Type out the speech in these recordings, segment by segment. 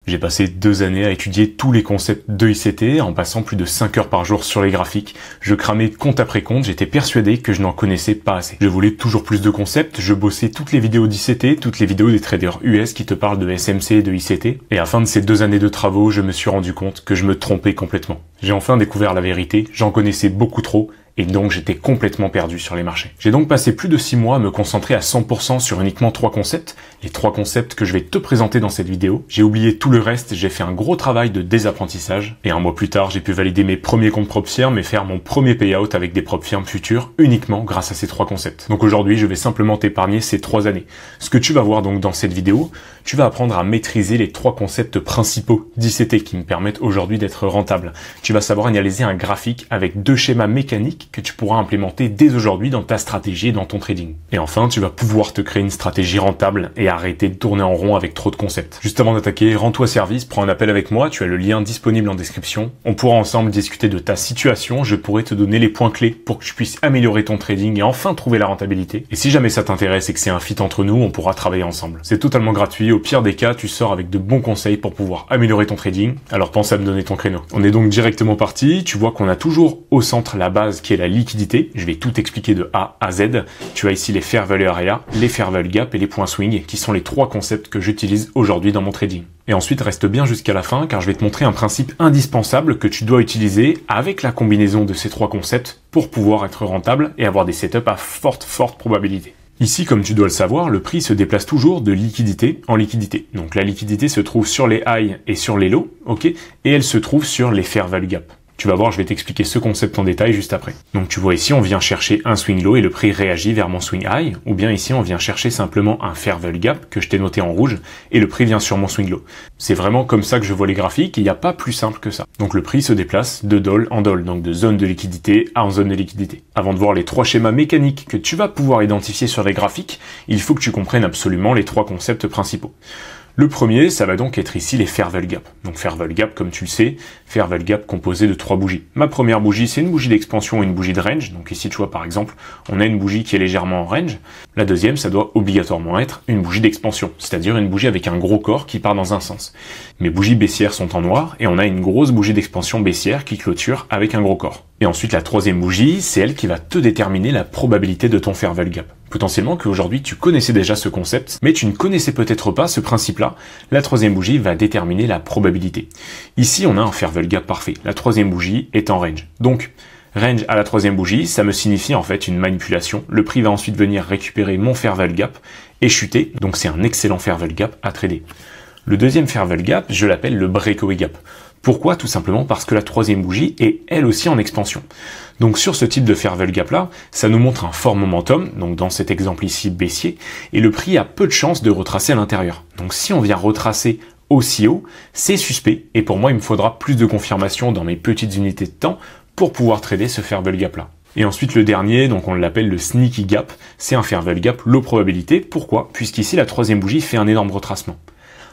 J'ai passé 2 années à étudier tous les concepts de ICT en passant plus de 5 heures par jour sur les graphiques. Je cramais compte après compte, j'étais persuadé que je n'en connaissais pas assez. Je voulais toujours plus de concepts, je bossais toutes les vidéos d'ICT, toutes les vidéos des traders US qui te parlent de SMC et de ICT. Et à la fin de ces 2 années de travaux, je me suis rendu compte que je me trompais complètement. J'ai enfin découvert la vérité, j'en connaissais beaucoup trop, et donc j'étais complètement perdu sur les marchés. J'ai donc passé plus de 6 mois à me concentrer à 100% sur uniquement 3 concepts, les 3 concepts que je vais te présenter dans cette vidéo. J'ai oublié tout le reste, j'ai fait un gros travail de désapprentissage, et un mois plus tard, j'ai pu valider mes premiers comptes prop firm et faire mon premier payout avec des prop firm futurs uniquement grâce à ces 3 concepts. Donc aujourd'hui, je vais simplement t'épargner ces 3 années. Ce que tu vas voir donc dans cette vidéo, tu vas apprendre à maîtriser les 3 concepts principaux d'ICT qui me permettent aujourd'hui d'être rentable. Tu vas savoir analyser un graphique avec 2 schémas mécaniques que tu pourras implémenter dès aujourd'hui dans ta stratégie et dans ton trading. Et enfin, tu vas pouvoir te créer une stratégie rentable et arrêter de tourner en rond avec trop de concepts. Juste avant d'attaquer, rends-toi service, prends un appel avec moi, tu as le lien disponible en description. On pourra ensemble discuter de ta situation, je pourrai te donner les points clés pour que tu puisses améliorer ton trading et enfin trouver la rentabilité. Et si jamais ça t'intéresse et que c'est un fit entre nous, on pourra travailler ensemble. C'est totalement gratuit, au pire des cas, tu sors avec de bons conseils pour pouvoir améliorer ton trading. Alors pense à me donner ton créneau. On est donc directement parti, tu vois qu'on a toujours au centre la base qui est la liquidité. Je vais tout expliquer de A à Z. Tu as ici les fair value area, les fair value gap et les points swing qui sont les 3 concepts que j'utilise aujourd'hui dans mon trading. Et ensuite, reste bien jusqu'à la fin car je vais te montrer un principe indispensable que tu dois utiliser avec la combinaison de ces 3 concepts pour pouvoir être rentable et avoir des setups à forte probabilité. Ici, comme tu dois le savoir, le prix se déplace toujours de liquidité en liquidité. Donc la liquidité se trouve sur les highs et sur les lows, ok, et elle se trouve sur les fair value gap. Tu vas voir, je vais t'expliquer ce concept en détail juste après. Donc tu vois ici, on vient chercher un swing low et le prix réagit vers mon swing high, ou bien ici, on vient chercher simplement un fair value gap que je t'ai noté en rouge et le prix vient sur mon swing low. C'est vraiment comme ça que je vois les graphiques, il n'y a pas plus simple que ça. Donc le prix se déplace de doll en doll, donc de zone de liquidité à en zone de liquidité. Avant de voir les 3 schémas mécaniques que tu vas pouvoir identifier sur les graphiques, il faut que tu comprennes absolument les 3 concepts principaux. Le premier, ça va donc être ici les fair value gap. Donc fair value gap, comme tu le sais, fair value gap composé de 3 bougies. Ma première bougie, c'est une bougie d'expansion et une bougie de range. Donc ici, tu vois, par exemple, on a une bougie qui est légèrement en range. La deuxième, ça doit obligatoirement être une bougie d'expansion, c'est-à-dire une bougie avec un gros corps qui part dans un sens. Mes bougies baissières sont en noir et on a une grosse bougie d'expansion baissière qui clôture avec un gros corps. Et ensuite, la troisième bougie, c'est elle qui va te déterminer la probabilité de ton fair value gap. Potentiellement qu'aujourd'hui tu connaissais déjà ce concept, mais tu ne connaissais peut-être pas ce principe-là. La troisième bougie va déterminer la probabilité. Ici, on a un fair value gap parfait. La troisième bougie est en range. Donc, range à la troisième bougie, ça me signifie en fait une manipulation. Le prix va ensuite venir récupérer mon fair value gap et chuter. Donc, c'est un excellent fair value gap à trader. Le deuxième fair value gap, je l'appelle le breakaway gap. Pourquoi? Tout simplement parce que la troisième bougie est elle aussi en expansion. Donc sur ce type de fair value gap là, ça nous montre un fort momentum, donc dans cet exemple ici baissier, et le prix a peu de chances de retracer à l'intérieur. Donc si on vient retracer aussi haut, c'est suspect, et pour moi il me faudra plus de confirmation dans mes petites unités de temps pour pouvoir trader ce fair value gap là. Et ensuite le dernier, donc on l'appelle le sneaky gap, c'est un fair value gap low probabilité. Pourquoi? Puisqu'ici la troisième bougie fait un énorme retracement.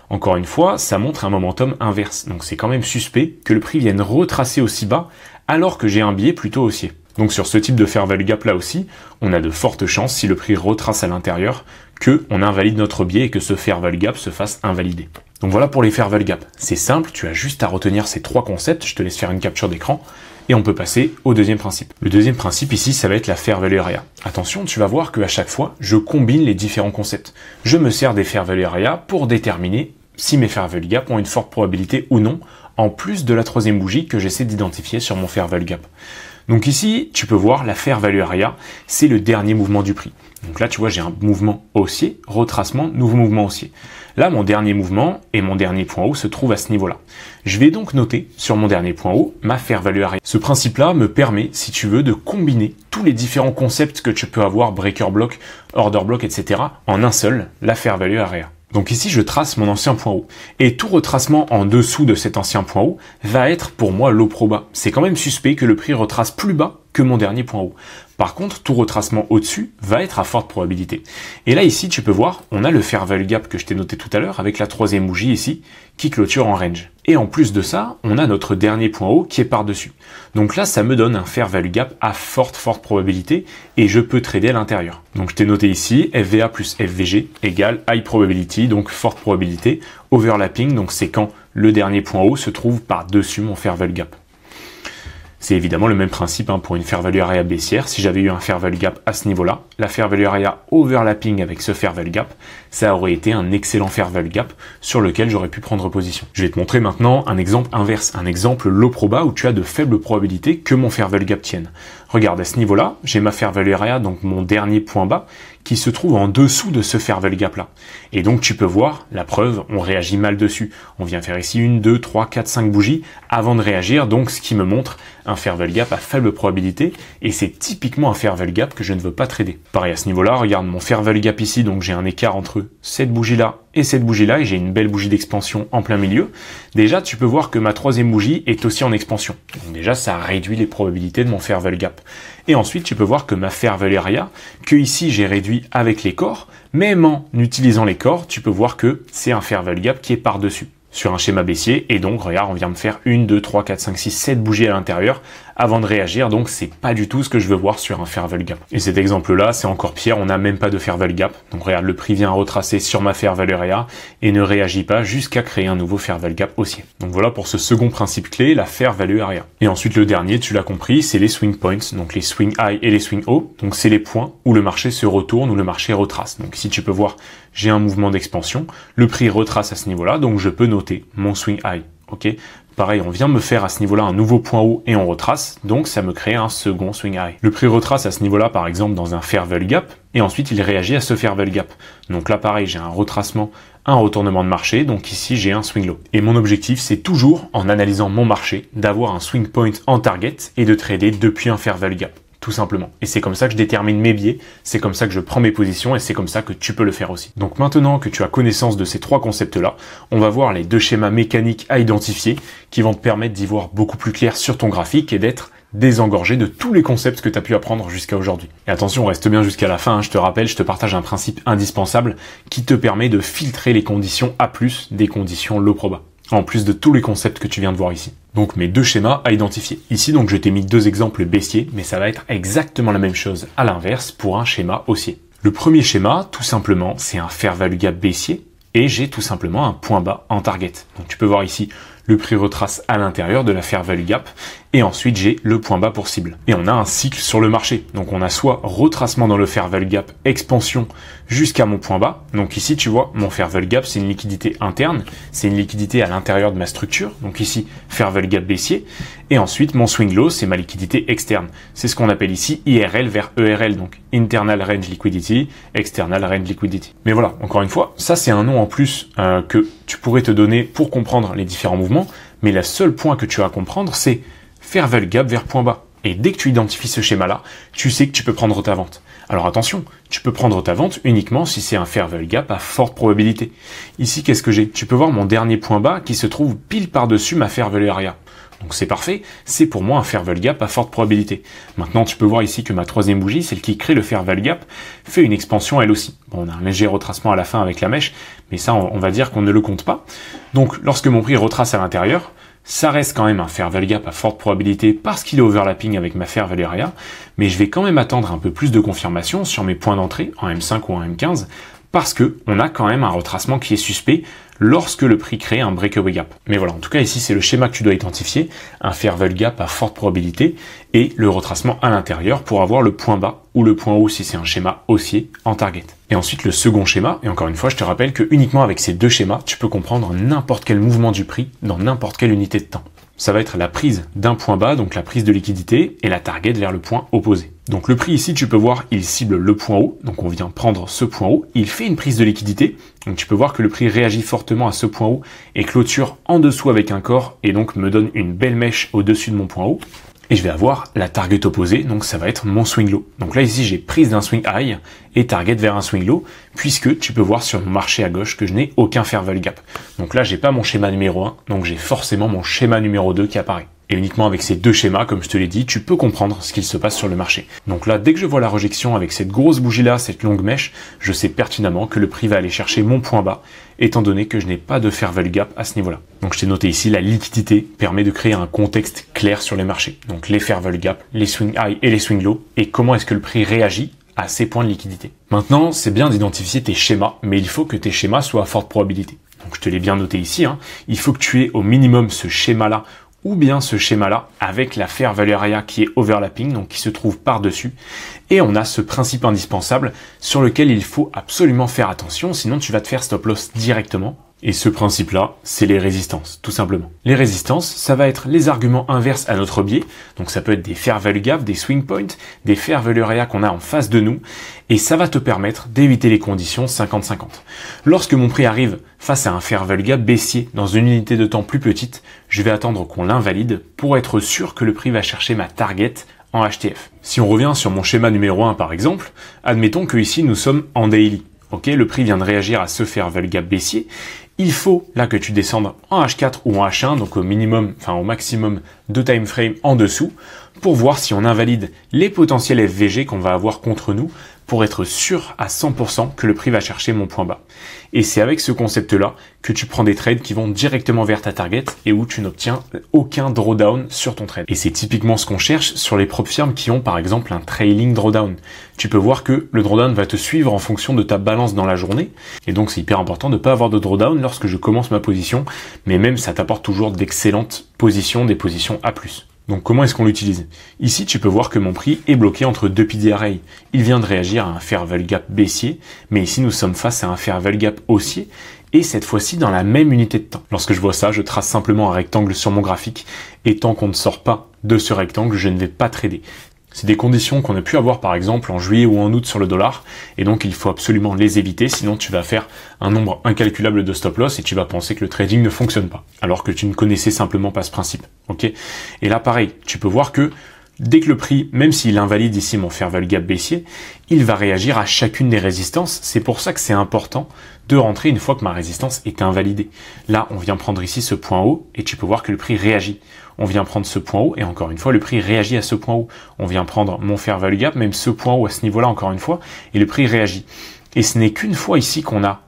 Encore une fois, ça montre un momentum inverse, donc c'est quand même suspect que le prix vienne retracer aussi bas alors que j'ai un biais plutôt haussier. Donc sur ce type de fair value gap là aussi, on a de fortes chances, si le prix retrace à l'intérieur, que on invalide notre biais et que ce fair value gap se fasse invalider. Donc voilà pour les fair value gap. C'est simple, tu as juste à retenir ces 3 concepts, je te laisse faire une capture d'écran, et on peut passer au deuxième principe. Le deuxième principe ici, ça va être la fair value area. Attention, tu vas voir qu'à chaque fois, je combine les différents concepts. Je me sers des fair value area pour déterminer si mes fair value gap ont une forte probabilité ou non, en plus de la troisième bougie que j'essaie d'identifier sur mon fair value gap. Donc ici, tu peux voir la fair value area, c'est le dernier mouvement du prix. Donc là, tu vois, j'ai un mouvement haussier, retracement, nouveau mouvement haussier. Là, mon dernier mouvement et mon dernier point haut se trouvent à ce niveau-là. Je vais donc noter sur mon dernier point haut ma fair value area. Ce principe-là me permet, si tu veux, de combiner tous les différents concepts que tu peux avoir, breaker block, order block, etc., en un seul, la fair value area. Donc ici, je trace mon ancien point haut. Et tout retracement en dessous de cet ancien point haut va être pour moi low proba. C'est quand même suspect que le prix retrace plus bas que mon dernier point haut. Par contre, tout retracement au-dessus va être à forte probabilité. Et là, ici, tu peux voir, on a le fair value gap que je t'ai noté tout à l'heure avec la troisième bougie ici qui clôture en range. Et en plus de ça, on a notre dernier point haut qui est par-dessus. Donc là, ça me donne un fair value gap à forte probabilité et je peux trader à l'intérieur. Donc je t'ai noté ici, FVA plus FVG égale high probability, donc forte probabilité, overlapping, donc c'est quand le dernier point haut se trouve par-dessus mon fair value gap. C'est évidemment le même principe pour une fair value area baissière. Si j'avais eu un fair value gap à ce niveau-là, la fair value area overlapping avec ce fair value gap, ça aurait été un excellent fair value gap sur lequel j'aurais pu prendre position. Je vais te montrer maintenant un exemple inverse, un exemple low proba où tu as de faibles probabilités que mon fair value gap tienne. Regarde, à ce niveau-là, j'ai ma fair value area, donc mon dernier point bas, qui se trouve en dessous de ce fair value gap là. Et donc tu peux voir, la preuve, on réagit mal dessus. On vient faire ici 1, 2, 3, 4, 5 bougies avant de réagir, donc ce qui me montre un fair value gap à faible probabilité, et c'est typiquement un fair value gap que je ne veux pas trader. Pareil à ce niveau-là, regarde mon fair value gap ici, donc j'ai un écart entre cette bougie-là et cette bougie-là, et j'ai une belle bougie d'expansion en plein milieu. Déjà, tu peux voir que ma troisième bougie est aussi en expansion. Donc déjà, ça réduit les probabilités de mon fair value gap. Et ensuite, tu peux voir que ma fair value area, que ici j'ai réduit avec les corps, même en utilisant les corps, tu peux voir que c'est un fair value gap qui est par-dessus sur un schéma baissier, et donc regarde, on vient me faire 1, 2, 3, 4, 5, 6, 7 bougies à l'intérieur avant de réagir, donc c'est pas du tout ce que je veux voir sur un fair value gap. Et cet exemple-là, c'est encore pire, on n'a même pas de fair value gap, donc regarde, le prix vient retracer sur ma fair value area et ne réagit pas jusqu'à créer un nouveau fair value gap haussier. Donc voilà pour ce second principe clé, la fair value area. Et ensuite le dernier, tu l'as compris, c'est les swing points, donc les swing high et les swing low, donc c'est les points où le marché se retourne, où le marché retrace. Donc ici tu peux voir, j'ai un mouvement d'expansion, le prix retrace à ce niveau-là, donc je peux noter mon swing high. Ok, pareil, on vient me faire à ce niveau-là un nouveau point haut et on retrace, donc ça me crée un second swing high. Le prix retrace à ce niveau-là, par exemple, dans un fair value gap, et ensuite il réagit à ce fair value gap. Donc là, pareil, j'ai un retracement, un retournement de marché, donc ici j'ai un swing low. Et mon objectif, c'est toujours, en analysant mon marché, d'avoir un swing point en target et de trader depuis un fair value gap. Tout simplement. Et c'est comme ça que je détermine mes biais, c'est comme ça que je prends mes positions et c'est comme ça que tu peux le faire aussi. Donc maintenant que tu as connaissance de ces trois concepts-là, on va voir les deux schémas mécaniques à identifier qui vont te permettre d'y voir beaucoup plus clair sur ton graphique et d'être désengorgé de tous les concepts que tu as pu apprendre jusqu'à aujourd'hui. Et attention, reste bien jusqu'à la fin, je te rappelle, je te partage un principe indispensable qui te permet de filtrer les conditions A+ des conditions low proba, en plus de tous les concepts que tu viens de voir ici. Donc mes deux schémas à identifier. Ici donc je t'ai mis deux exemples baissiers, mais ça va être exactement la même chose à l'inverse pour un schéma haussier. Le premier schéma, tout simplement, c'est un fair value gap baissier, et j'ai tout simplement un point bas en target. Donc tu peux voir ici, le prix retrace à l'intérieur de la fair value gap, et ensuite j'ai le point bas pour cible. Et on a un cycle sur le marché. Donc on a soit retracement dans le fair value gap, expansion jusqu'à mon point bas. Donc ici tu vois, mon fair value gap c'est une liquidité interne, c'est une liquidité à l'intérieur de ma structure. Donc ici, fair value gap baissier. Et ensuite mon swing low, c'est ma liquidité externe. C'est ce qu'on appelle ici IRL vers ERL, donc internal range liquidity, external range liquidity. Mais voilà, encore une fois, ça c'est un nom en plus que tu pourrais te donner pour comprendre les différents mouvements. Mais le seul point que tu as à comprendre, c'est fair value gap vers point bas. Et dès que tu identifies ce schéma-là, tu sais que tu peux prendre ta vente. Alors attention, tu peux prendre ta vente uniquement si c'est un fair value gap à forte probabilité. Ici, qu'est-ce que j'ai? Tu peux voir mon dernier point bas qui se trouve pile par-dessus ma fair value area. Donc c'est parfait, c'est pour moi un fair value gap à forte probabilité. Maintenant, tu peux voir ici que ma troisième bougie, celle qui crée le fair value gap, fait une expansion elle aussi. Bon, on a un léger retracement à la fin avec la mèche, mais ça, on va dire qu'on ne le compte pas. Donc, lorsque mon prix retrace à l'intérieur, ça reste quand même un fair value gap à forte probabilité parce qu'il est overlapping avec ma fair value area, mais je vais quand même attendre un peu plus de confirmation sur mes points d'entrée en M5 ou en M15 parce que on a quand même un retracement qui est suspect lorsque le prix crée un breakaway gap. Mais voilà, en tout cas ici c'est le schéma que tu dois identifier, un fair value gap à forte probabilité et le retracement à l'intérieur pour avoir le point bas ou le point haut si c'est un schéma haussier en target. Et ensuite le second schéma, et encore une fois je te rappelle que uniquement avec ces deux schémas, tu peux comprendre n'importe quel mouvement du prix dans n'importe quelle unité de temps. Ça va être la prise d'un point bas, donc la prise de liquidité, et la target vers le point opposé. Donc le prix ici, tu peux voir, il cible le point haut, donc on vient prendre ce point haut, il fait une prise de liquidité, donc tu peux voir que le prix réagit fortement à ce point haut et clôture en dessous avec un corps, et donc me donne une belle mèche au-dessus de mon point haut. Et je vais avoir la target opposée, donc ça va être mon swing low. Donc là ici j'ai prise d'un swing high et target vers un swing low, puisque tu peux voir sur mon marché à gauche que je n'ai aucun fair value gap. Donc là j'ai pas mon schéma numéro 1, donc j'ai forcément mon schéma numéro 2 qui apparaît. Et uniquement avec ces deux schémas, comme je te l'ai dit, tu peux comprendre ce qu'il se passe sur le marché. Donc là, dès que je vois la rejection avec cette grosse bougie-là, cette longue mèche, je sais pertinemment que le prix va aller chercher mon point bas, étant donné que je n'ai pas de fair value gap à ce niveau-là. Donc je t'ai noté ici, la liquidité permet de créer un contexte clair sur les marchés. Donc les fair value gap, les swing high et les swing low, et comment est-ce que le prix réagit à ces points de liquidité. Maintenant, c'est bien d'identifier tes schémas, mais il faut que tes schémas soient à forte probabilité. Donc je te l'ai bien noté ici, il faut que tu aies au minimum ce schéma-là ou bien ce schéma-là avec la fair value area qui est overlapping, donc qui se trouve par-dessus. Et on a ce principe indispensable sur lequel il faut absolument faire attention, sinon tu vas te faire stop loss directement. Et ce principe-là, c'est les résistances, tout simplement. Les résistances, ça va être les arguments inverses à notre biais. Donc ça peut être des fair value gap, des swing points, des fair value area qu'on a en face de nous. Et ça va te permettre d'éviter les conditions 50-50. Lorsque mon prix arrive face à un fair value gap baissier dans une unité de temps plus petite, je vais attendre qu'on l'invalide pour être sûr que le prix va chercher ma target en HTF. Si on revient sur mon schéma numéro 1 par exemple, admettons que ici nous sommes en daily. Ok, le prix vient de réagir à ce fair value gap baissier. Il faut là que tu descendes en H4 ou en H1, donc au maximum de time frame en dessous, pour voir si on invalide les potentiels FVG qu'on va avoir contre nous, pour être sûr à 100% que le prix va chercher mon point bas. Et c'est avec ce concept-là que tu prends des trades qui vont directement vers ta target et où tu n'obtiens aucun drawdown sur ton trade. Et c'est typiquement ce qu'on cherche sur les propres firmes qui ont par exemple un trailing drawdown. Tu peux voir que le drawdown va te suivre en fonction de ta balance dans la journée. Et donc c'est hyper important de ne pas avoir de drawdown lorsque je commence ma position, mais même ça t'apporte toujours d'excellentes positions, des positions A+. Donc comment est-ce qu'on l'utilise? Ici, tu peux voir que mon prix est bloqué entre deux PD arrays. Il vient de réagir à un fair value gap baissier, mais ici nous sommes face à un fair value gap haussier, et cette fois-ci dans la même unité de temps. Lorsque je vois ça, je trace simplement un rectangle sur mon graphique, et tant qu'on ne sort pas de ce rectangle, je ne vais pas trader. C'est des conditions qu'on a pu avoir par exemple en juillet ou en août sur le dollar, et donc il faut absolument les éviter, sinon tu vas faire un nombre incalculable de stop loss et tu vas penser que le trading ne fonctionne pas, alors que tu ne connaissais simplement pas ce principe. Ok ? Et là pareil, tu peux voir que dès que le prix, même s'il invalide ici mon fair value gap baissier, il va réagir à chacune des résistances. C'est pour ça que c'est important de rentrer une fois que ma résistance est invalidée. Là, on vient prendre ici ce point haut et tu peux voir que le prix réagit. On vient prendre ce point haut et encore une fois, le prix réagit à ce point haut. On vient prendre mon fair value gap, même ce point haut à ce niveau-là encore une fois, et le prix réagit. Et ce n'est qu'une fois ici qu'on a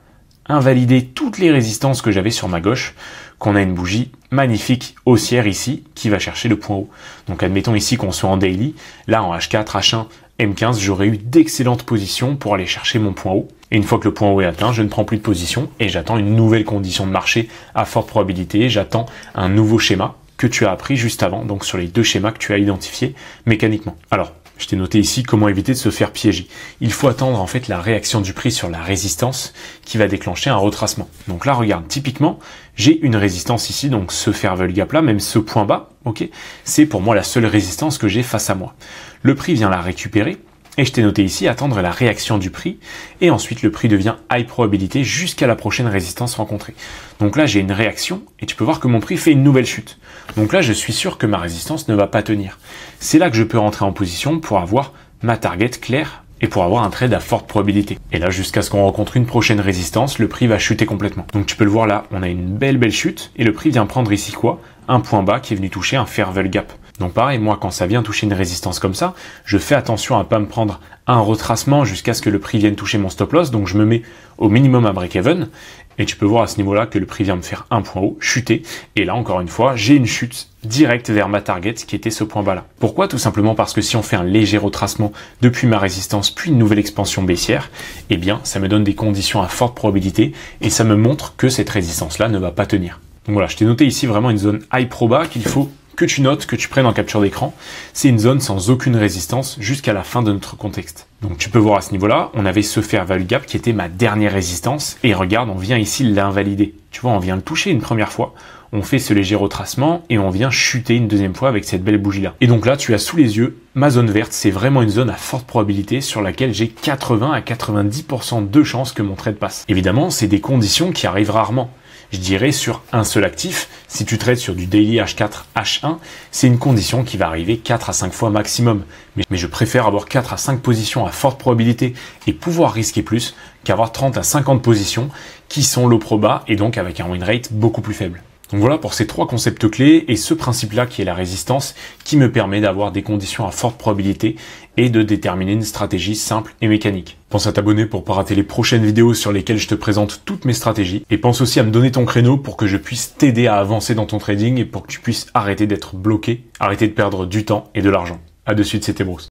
invalidé toutes les résistances que j'avais sur ma gauche, qu'on a une bougie magnifique haussière ici qui va chercher le point haut. Donc admettons ici qu'on soit en daily, là en H4, H1, M15, j'aurais eu d'excellentes positions pour aller chercher mon point haut. Et une fois que le point haut est atteint, je ne prends plus de position et j'attends une nouvelle condition de marché à forte probabilité, j'attends un nouveau schéma que tu as appris juste avant, donc sur les deux schémas que tu as identifiés mécaniquement. Alors, je t'ai noté ici comment éviter de se faire piéger. Il faut attendre en fait la réaction du prix sur la résistance qui va déclencher un retracement. Donc là, regarde, typiquement, j'ai une résistance ici, donc ce fair value gap là, même ce point bas, ok, c'est pour moi la seule résistance que j'ai face à moi. Le prix vient la récupérer. Et je t'ai noté ici, attendre la réaction du prix, et ensuite le prix devient high probabilité jusqu'à la prochaine résistance rencontrée. Donc là, j'ai une réaction, et tu peux voir que mon prix fait une nouvelle chute. Donc là, je suis sûr que ma résistance ne va pas tenir. C'est là que je peux rentrer en position pour avoir ma target claire, et pour avoir un trade à forte probabilité. Et là, jusqu'à ce qu'on rencontre une prochaine résistance, le prix va chuter complètement. Donc tu peux le voir là, on a une belle chute, et le prix vient prendre ici quoi? Un point bas qui est venu toucher un fair value gap. Donc pareil, moi quand ça vient toucher une résistance comme ça, je fais attention à pas me prendre un retracement jusqu'à ce que le prix vienne toucher mon stop loss, donc je me mets au minimum à break-even, et tu peux voir à ce niveau-là que le prix vient me faire un point haut, chuter, et là encore une fois, j'ai une chute directe vers ma target qui était ce point bas-là. Pourquoi? Tout simplement parce que si on fait un léger retracement depuis ma résistance puis une nouvelle expansion baissière, eh bien ça me donne des conditions à forte probabilité, et ça me montre que cette résistance-là ne va pas tenir. Donc voilà, je t'ai noté ici vraiment une zone high proba qu'il faut que tu notes, que tu prennes en capture d'écran. C'est une zone sans aucune résistance jusqu'à la fin de notre contexte. Donc tu peux voir à ce niveau-là, on avait ce fair value gap qui était ma dernière résistance, et regarde, on vient ici l'invalider. Tu vois, on vient le toucher une première fois, on fait ce léger retracement, et on vient chuter une deuxième fois avec cette belle bougie-là. Et donc là, tu as sous les yeux ma zone verte, c'est vraiment une zone à forte probabilité sur laquelle j'ai 80 à 90% de chances que mon trade passe. Évidemment, c'est des conditions qui arrivent rarement. Je dirais sur un seul actif, si tu trades sur du daily H4, H1, c'est une condition qui va arriver 4 à 5 fois maximum. Mais je préfère avoir 4 à 5 positions à forte probabilité et pouvoir risquer plus qu'avoir 30 à 50 positions qui sont low proba et donc avec un win rate beaucoup plus faible. Donc voilà pour ces 3 concepts clés et ce principe-là qui est la résistance qui me permet d'avoir des conditions à forte probabilité et de déterminer une stratégie simple et mécanique. Pense à t'abonner pour pas rater les prochaines vidéos sur lesquelles je te présente toutes mes stratégies et pense aussi à me donner ton créneau pour que je puisse t'aider à avancer dans ton trading et pour que tu puisses arrêter d'être bloqué, arrêter de perdre du temps et de l'argent. À de suite, c'était Bruce.